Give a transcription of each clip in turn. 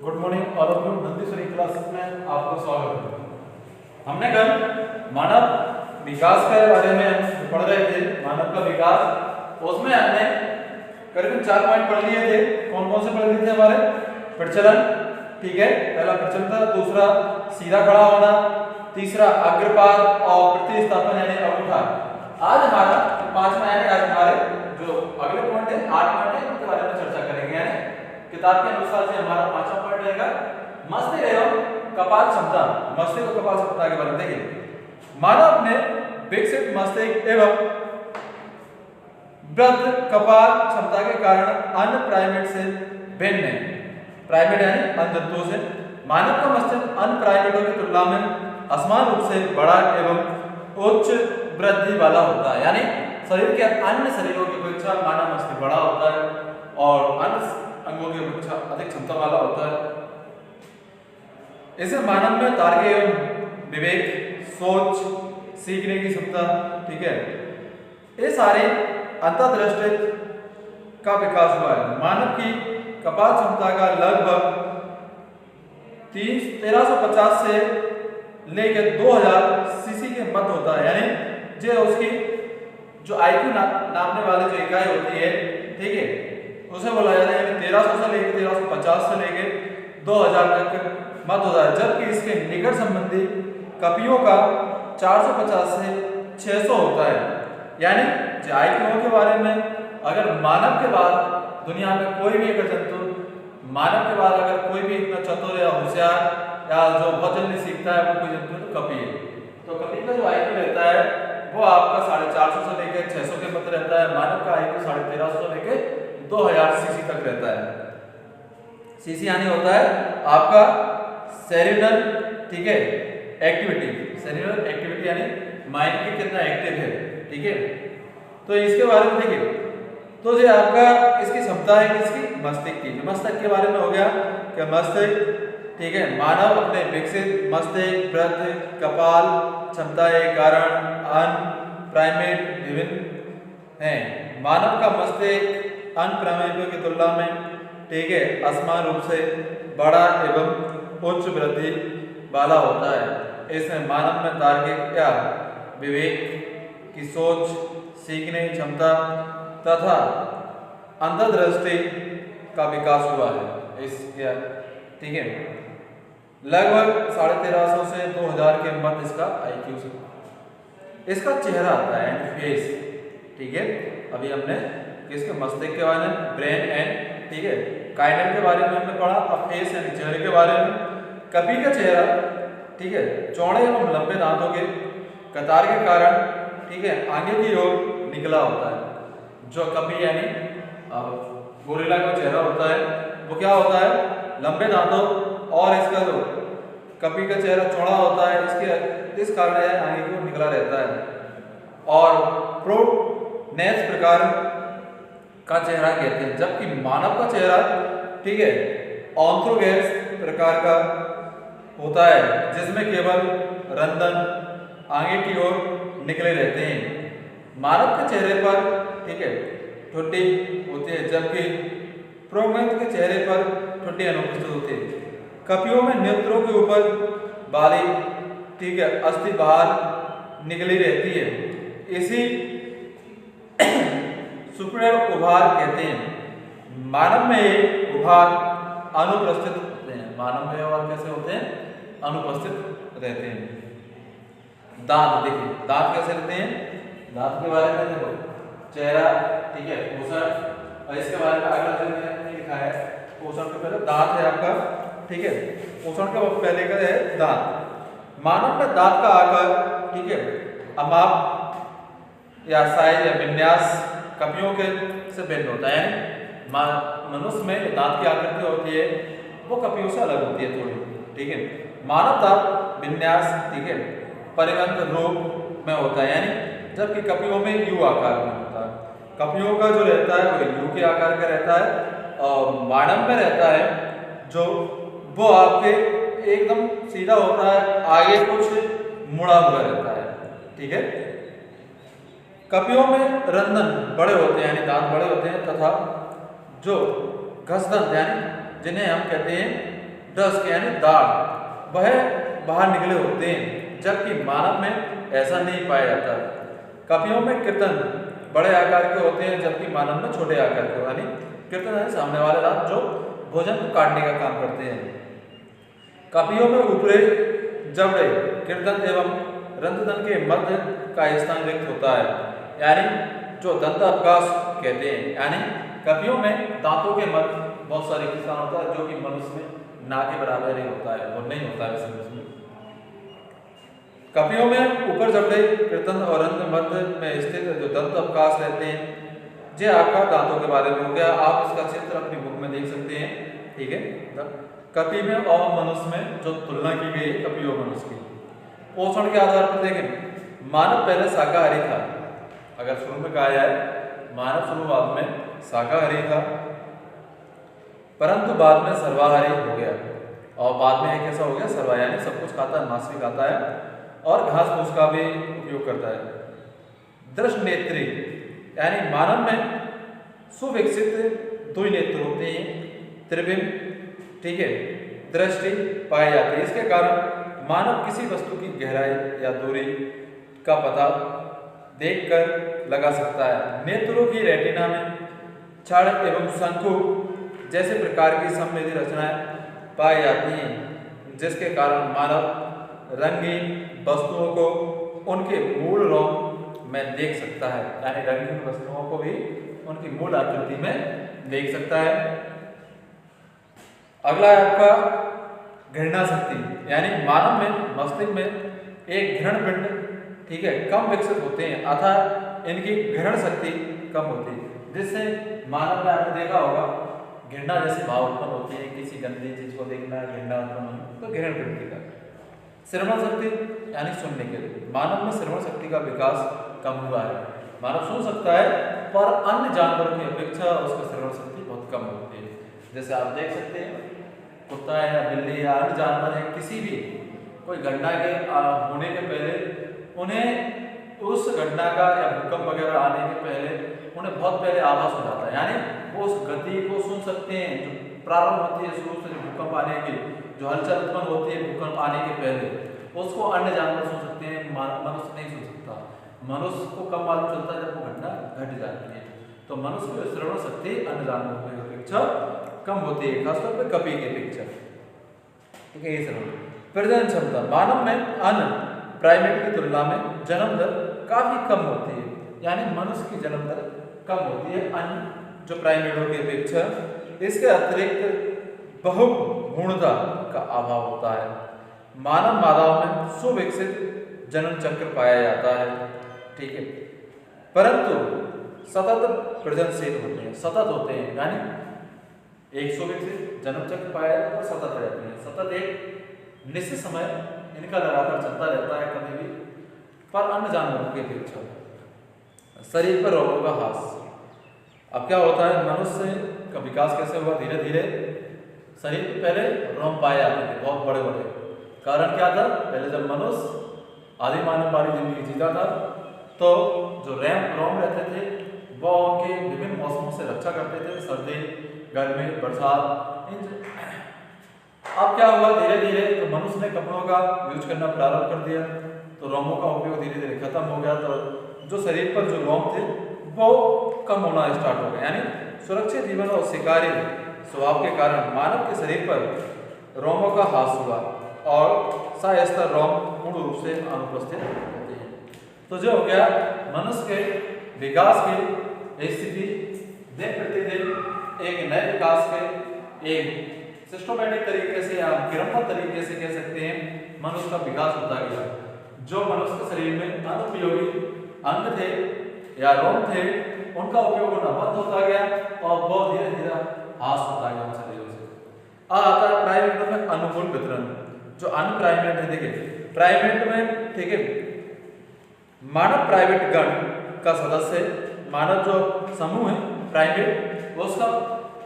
Good morning all of you. Nandishwari classes में आपका स्वागत है। हमने कल मानव विकास के बारे में पढ़ रहे थे, मानव का विकास। उसमें हमने करीबन 4 पॉइंट पढ़ लिए थे। कौन कौन से पढ़ लिए थे? हमारे प्रचलन, ठीक है, पहला प्रचलन था, दूसरा सीधा खड़ा होना, तीसरा अग्रपाद और प्रतिस्थापन यानी अंगूठा। आज हमारा 5वां यानी आज हमारे जो अगले पॉइंट है 8 पॉइंट है उनके बारे में चर्चा करेंगे। यानी किताब के अनुसार से हमारा 5वां पॉइंट रहेगा मस्तिष्क एवं कपाल क्षमता। मस्तिष्क और कपाल क्षमता के बारे में देखिए। मानव ने विकसित मस्तिष्क एवं वृद्ध कपाल क्षमता के कारण अन्य प्राइमेट से भिन्न है। प्राइमेट यानी अन्य जंतुओं से मानव का मस्तिष्क अन्य प्राइमेटों की तुलना में असमान रूप से बड़ा एवं उच्च वृद्धि वाला होता है। यानी शरीर के अन्य शरीरों की अपेक्षा मानव मस्तिष्क बड़ा होता है और अन्य अंगों की अपेक्षा अधिक क्षमता वाला होता है। इसे मानव में तार्किक एवं विवेक, सोच, सीखने की क्षमता, ठीक है, ये सारे अंतर्दृष्टि का विकास हुआ है। मानव की कपाल क्षमता का लगभग 1350 से लेकर 2000 सीसी के मध्य होता है। यानी जो उसकी जो आईक्यू नापने वाली जो इकाई होती है, ठीक है, उसे बोला जाता है 1300 से लेकर 1350 से लेकर 2000 तक मत होता है। जबकि इसके निकट संबंधी कपियों का 450 से 600 होता है। यानी आईक्यू के बारे में अगर मानव के बाद दुनिया में कोई भी अगर जंतु, मानव के बाद अगर कोई भी इतना चतुर या होशियार या जो बहुत जल्दी सीखता है वो कोई जंतु तो कपी है। तो कपी का जो आईक्यू रहता है वो आपका 450 से लेकर 600 के मध्य रहता है। मानव का आईक्यू 1350 से लेकर 2000 सीसी तक रहता है। सीसी यानी होता है आपका सेरिब्रल, ठीक है, एक्टिविटी। सेरिब्रल एक्टिविटी यानी माइंड की कितना एक्टिव है, ठीक है। तो इसके बारे में देखिए, तो जो आपका इसकी क्षमता है किसकी? मस्तिष्क की। मस्तिष्क के बारे में हो गया कि मस्तिष्क, ठीक है, मानव अपने विकसित मस्तिष्क, वृद्ध कपाल क्षमता के कारण अन्य प्राइमेट विभिन्न हैं। मानव का मस्तिष्क अन्य प्राइमेटों की तुलना में, ठीक है, असमान रूप से बड़ा एवं उच्च वृद्धि वाला होता है। इसमें मानव में तार्किक या विवेक की सोच, सीखने की क्षमता तथा अंतर्दृष्टि का विकास हुआ है। इसके, ठीक है, लगभग 1350 से 2000 के मध्य इसका आईक्यू से। इसका चेहरा आता है फेस, ठीक है। अभी हमने किसके? मस्तिष्क के बारे में, ब्रेन एंड, ठीक है, काइनेट के बारे में हमने पढ़ा। अब फेस यानी चेहरे के बारे में। कपी का चेहरा, ठीक है, चौड़े एवं लंबे दांतों के कतार के कारण, ठीक है, आगे की ओर निकला होता है। जो कपी यानी गोरिल्ला का चेहरा होता है वो क्या होता है? लंबे दांतों और इसका जो कपी का चेहरा चौड़ा होता है, इसके इस कारण यह आगे की ओर निकला रहता है। और प्रोनेस प्रकार का चेहरा कहते हैं। जबकि मानव का चेहरा, ठीक है, ऑन्थ्रोगैस प्रकार का होता है जिसमें केवल रंध्र आगे की ओर निकले रहते हैं। मानव के चेहरे पर, ठीक है, ठुड्डी होती है, जबकि प्रोमेथ के चेहरे पर ठुड्डी अनुपस्थित होती है। कपियों में नेत्रों के ऊपर बाली, ठीक है, अस्थि बाहर निकली रहती है। इसी सुप्रेल उभार कहते हैं। मानव में ये उभार अनुपस्थित होते हैं। मानव में उभार कैसे होते हैं? अनुपस्थित रहते हैं। दांत देखिए, दांत कैसे रहते हैं? दांत के बारे में देखो, चेहरा, ठीक है, पोषण, और इसके बारे में अगला जो मैंने लिखा है पोषण के पहले दांत है आपका, ठीक है, पोषण का पहले का है दांत। मानव में दांत का आकार, ठीक है, अमाप या साइज या विन्यास कपियों के से भिन्न होता है। मनुष्य में दांत की आकृति होती है वो कपियों से अलग होती है थोड़ी, ठीक है। मानव दांत विन्यास, ठीक है, परिबंध रूप में होता है, यानी जबकि कपियों में यू आकार में होता है। कपियों का जो रहता है वो यू के आकार का रहता है और मानव में रहता है जो वो आपके एकदम सीधा होता है, आगे कुछ मुड़ा हुआ रहता है, ठीक है। कपियों में रंध्र बड़े होते हैं यानी दांत बड़े होते हैं तथा जो घसदंत यानी जिन्हें हम कहते हैं डस्क यानी दाढ़ वह बाहर निकले होते हैं, जबकि मानव में ऐसा नहीं पाया जाता। कपियों में कीर्तन बड़े आकार के होते हैं, जबकि मानव में छोटे आकार के, यानी कीर्तन यानी सामने वाले दांत जो भोजन को काटने का काम करते हैं। कपियों में ऊपरी जबड़े कीर्तन एवं रंध्रदंड के मध्य का स्थान रिक्त होता है, यानी जो दंत अवकाश कहते हैं। यानी कपियों में दांतों के मध्य बहुत सारे स्थान होता है, जो कि मनुष्य में ना के बराबर ही होता है, वो नहीं होता है वैसे मनुष्य में। कपियों में ऊपर जबड़े कीर्तन और रंध्र मध्य में स्थित जो दंत अवकाश रहते हैं, ये आपका दांतों के बारे में हो गया। आप इसका चित्र अपनी बुक में देख सकते हैं, ठीक है। कपि में और मनुष्य में जो तुलना की गई कपि और मनुष्य की, पोषण के आधार पर देखें, मानव पहले शाकाहारी था। अगर शुरू में कहा जाए मानव शुरुआत में शाकाहारी था, परंतु बाद में सर्वाहारी हो गया, और बाद में एक ऐसा हो गया सर्वा, यानी सब कुछ खाता है, मांस भी खाता है और घास फूस का भी उपयोग करता है। दृष्ट नेत्री यानी मानव में सुविकसित दो नेत्र होते हैं, त्रिबिंब, ठीक है, दृष्टि पाई जाती है। इसके कारण मानव किसी वस्तु की गहराई या दूरी का पता देखकर लगा सकता है। नेत्रों की रेटिना में छड़ एवं शंकु जैसे प्रकार की समृद्धि रचनाएं पाई जाती हैं, जिसके कारण मानव रंगीन वस्तुओं को उनके मूल रोम में देख सकता है, यानी रंगीन वस्तुओं को भी उनकी मूल आकृति में देख सकता है। अगला है आपका घृणा शक्ति, यानी मानव में मस्तिष्क में एक घृण पिंड, ठीक है, कम विकसित होते हैं, अतः इनकी घृण शक्ति कम होती है, जिससे मानव में आपने देखा होगा घृणा जैसे भाव उत्पन्न होते हैं, किसी गंदी चीज को देखना घृणा उत्पन्न होना, तो घृण पिंड का। श्रवण शक्ति यानी सुनने के लिए, मानव में श्रवण शक्ति का विकास कम हुआ है। मानव सुन सकता है, पर अन्य जानवरों की अपेक्षा उसकी श्रवण शक्ति बहुत कम होती है। जैसे आप देख सकते हैं कुत्ता है या बिल्ली या अन्य जानवर है, किसी भी कोई घटना के होने के पहले उन्हें उस घटना का या भूकंप वगैरह आने के पहले उन्हें बहुत पहले आभास हो जाता है, यानी वो उस गति को सुन सकते हैं जो प्रारंभ होती है शुरू से, जो भूकंप आने की जो हलचल उत्पन्न होती है भूकंप आने के पहले, उसको अन्य जानवर सुन सकते हैं, मनुष्य नहीं सुन सकता। मनुष्य को कब मालूम चलता है जब वो घटना घट जाती है। तो मनुष्य की श्रवण शक्ति अन्य जानवरों की अपेक्षा कम होती है, खासतौर पर कपि की अपेक्षा, ठीक है। ये श्रवण प्रजनन क्षमता, मानव में अन्य प्राइमेट की तुलना में जन्म दर काफी कम होती है, यानी मनुष्य की जन्म दर कम होती है अन्य जो प्राइमेटों की अपेक्षा। इसके अतिरिक्त बहुभ्रूणता का अभाव होता है। मानव मादाओं में सुविकसित जन्म चक्र पाया जाता है, ठीक है, परंतु सतत प्रजननशील होते हैं, सतत होते हैं, यानी एक सुविकसित जन्म चक्र पाया जाता है, सतत रहते हैं, सतत एक निश्चित समय इनका लगातार चलता रहता है कभी भी, पर अन्य जानवरों की अपेक्षा। शरीर पर रोगों का ह्रास, अब क्या होता है मनुष्य का विकास कैसे हुआ, धीरे धीरे शरीर पे पहले रोम पाए जाते थे बहुत बड़े बड़े। कारण क्या था, पहले जब मनुष्य आदि मानव वाली जिंदगी जीता था तो जो रोम रहते थे वो उनके विभिन्न मौसमों से रक्षा करते थे, सर्दी, गर्मी, बरसात। अब क्या हुआ, धीरे धीरे तो मनुष्य ने कपड़ों का यूज करना प्रारंभ कर दिया, तो रोमों का उपयोग धीरे धीरे खत्म हो गया, तो जो शरीर पर जो रोम थे वो कम होना स्टार्ट हो गया, यानी सुरक्षित जीवन और शिकारी स्वभाव के कारण मानव के शरीर पर रोमों का ह्रास हुआ और सस्तर रोम पूर्ण रूप से अनुपस्थित होते हैं। तो जो हो गया मनुष्य के विकास की स्थिति दिन प्रतिदिन एक नए विकास के एक सिस्टमैटिक तरीके से या क्रमबद्ध तरीके से कह सकते हैं मनुष्य का विकास होता गया। जो मनुष्य के शरीर में अनुपयोगी अंग थे या रोम थे उनका उपयोग होना बंद होता गया और बहुत धीरे धीरे ह्रास होता गया शरीरों से। अब आता है प्राइमेट में अनुकूल वितरण। जो अन्य प्राइमेट है, देखिए प्राइमेट में, ठीक है, मानव प्राइमेट गण का सदस्य, मानव जो समूह है प्राइमेट, उसका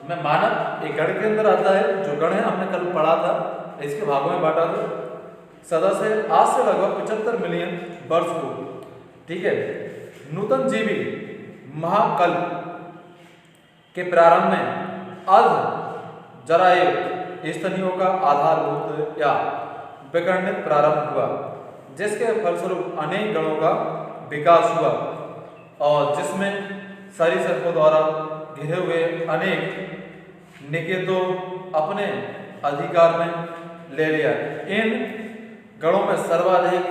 में मानव एक गण के अंदर आता है। जो गण है हमने कल पढ़ा था, इसके भागों में बांटा था। सदस्य आज से लगभग 75 मिलियन वर्ष को, ठीक है, नूतन जीवी महाकल्प के प्रारंभ में अर्ध जरायु स्तनियों का आधारभूत या विकर्णित प्रारंभ हुआ, जिसके फलस्वरूप अनेक गणों का विकास हुआ और जिसमें सरीसृपों द्वारा घिरे हुए अनेक निकेतों अपने अधिकार में ले लिया। इन गणों में सर्वाधिक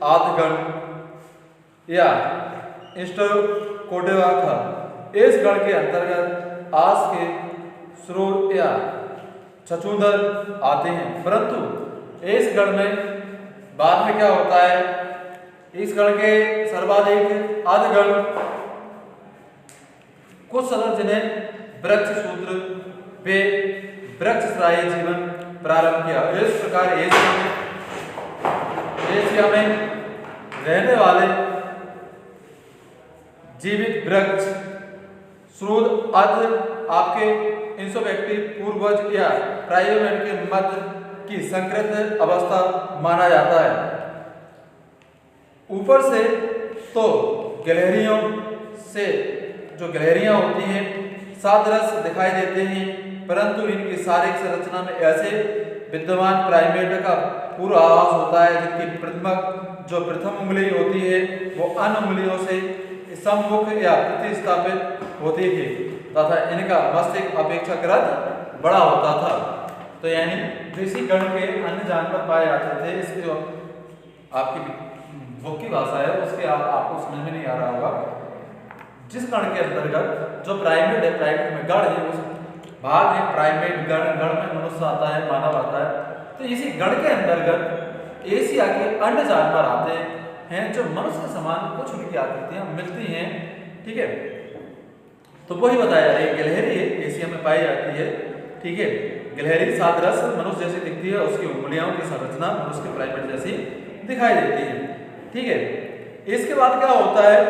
आद्यगण या इंस्टरकोडेवा था। इस गण के अंतर्गत आज के सुरोर या छछूंदर आते हैं, परंतु इस गण में बाद में क्या होता है, इस गण के सर्वाधिक आद्यगण कुछ सदस्य जिन्हें वृक्ष सूत्र वे वृक्षश्रायी जीवन प्रारंभ किया। इस प्रकार एशिया में रहने वाले जीवित वृक्ष स्रोत आदि आपके इंसोबैक्टी पूर्वज या प्राइमेट के मध्य की संकृत अवस्था माना जाता है। ऊपर से तो गिलहरियों से जो गिलहरियां होती हैं सादृश दिखाई देते हैं, परंतु इनकी शारीरिक संरचना में ऐसे विद्यमान प्राइमेट का पूरा आवास होता है जिनकी जो प्रथम उंगली होती है वो अन्य उंगलियों से सम्मुख या प्रतिस्थापित होती थी तथा इनका मस्तिष्क अपेक्षाकृत बड़ा होता था। तो यानी जो इसी गण के अन्य जानवर पाए जाते थे, इसकी जो आपकी बुक की भाषा है उसके आपको समझ में नहीं आ रहा होगा। जिस गण के अंतर्गत जो प्राइमेट है, प्राइमेट में गण है, उस भाग है प्राइमेट गण, गण में मनुष्य आता है, मानव आता है। तो इसी गण के अंतर्गत एशिया के अन्य जानवर आते हैं जो मनुष्य के समान कुछ उनकी आकृतियां मिलती हैं, ठीक है। तो वही बताया जा रहा है, गिलहरी एशिया में पाई जाती है, ठीक है। गिलहरी सादृश मनुष्य जैसी दिखती है, उसकी उंगलियों की संरचना मनुष्य के प्राइमेट जैसी दिखाई देती है, ठीक है। इसके बाद क्या होता है,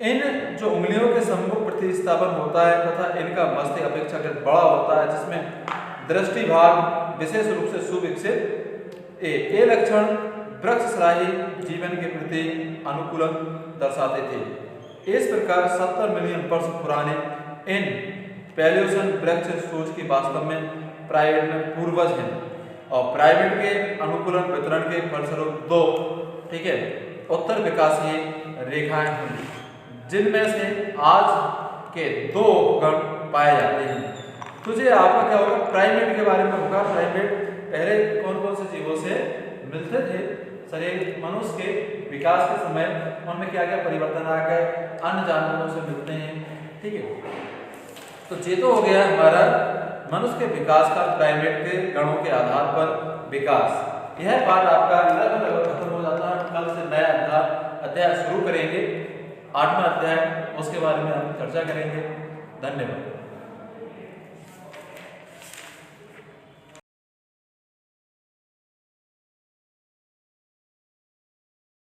इन जो उंगलियों के सम्मुख प्रतिस्थापन होता है तथा इनका मस्तिष्क अपेक्षाकृत बड़ा होता है, जिसमें दृष्टि भाग विशेष रूप से सुविकसित ये लक्षण वृक्षश्रायी जीवन के प्रति अनुकूलन दर्शाते थे। इस प्रकार 70 मिलियन वर्ष पुराने इन पैलियोसन वृक्ष सोच की वास्तव में प्राइमेट में पूर्वज हैं और प्राइमेट के अनुकूलन वितरण के फलस्वरूप दो, ठीक है, उत्तर विकासीय रेखाएं हुई, जिनमें से आज के दो गण पाए जाते हैं। तुझे आपका क्या होगा, प्राइमेट के बारे में होगा। प्राइमेट पहले कौन कौन से जीवों से मिलते थे शरीर, मनुष्य के विकास के समय उनमें क्या क्या परिवर्तन आ गए, अन्य जानवरों से मिलते हैं, ठीक है। तो ये तो हो गया हमारा मनुष्य के विकास का प्राइमेट के गणों के आधार पर विकास। यह पाठ आपका लगभग खत्म हो जाता है। कल से नया अध्याय शुरू करेंगे, 8वां अध्याय, उसके बारे में हम चर्चा करेंगे। धन्यवाद।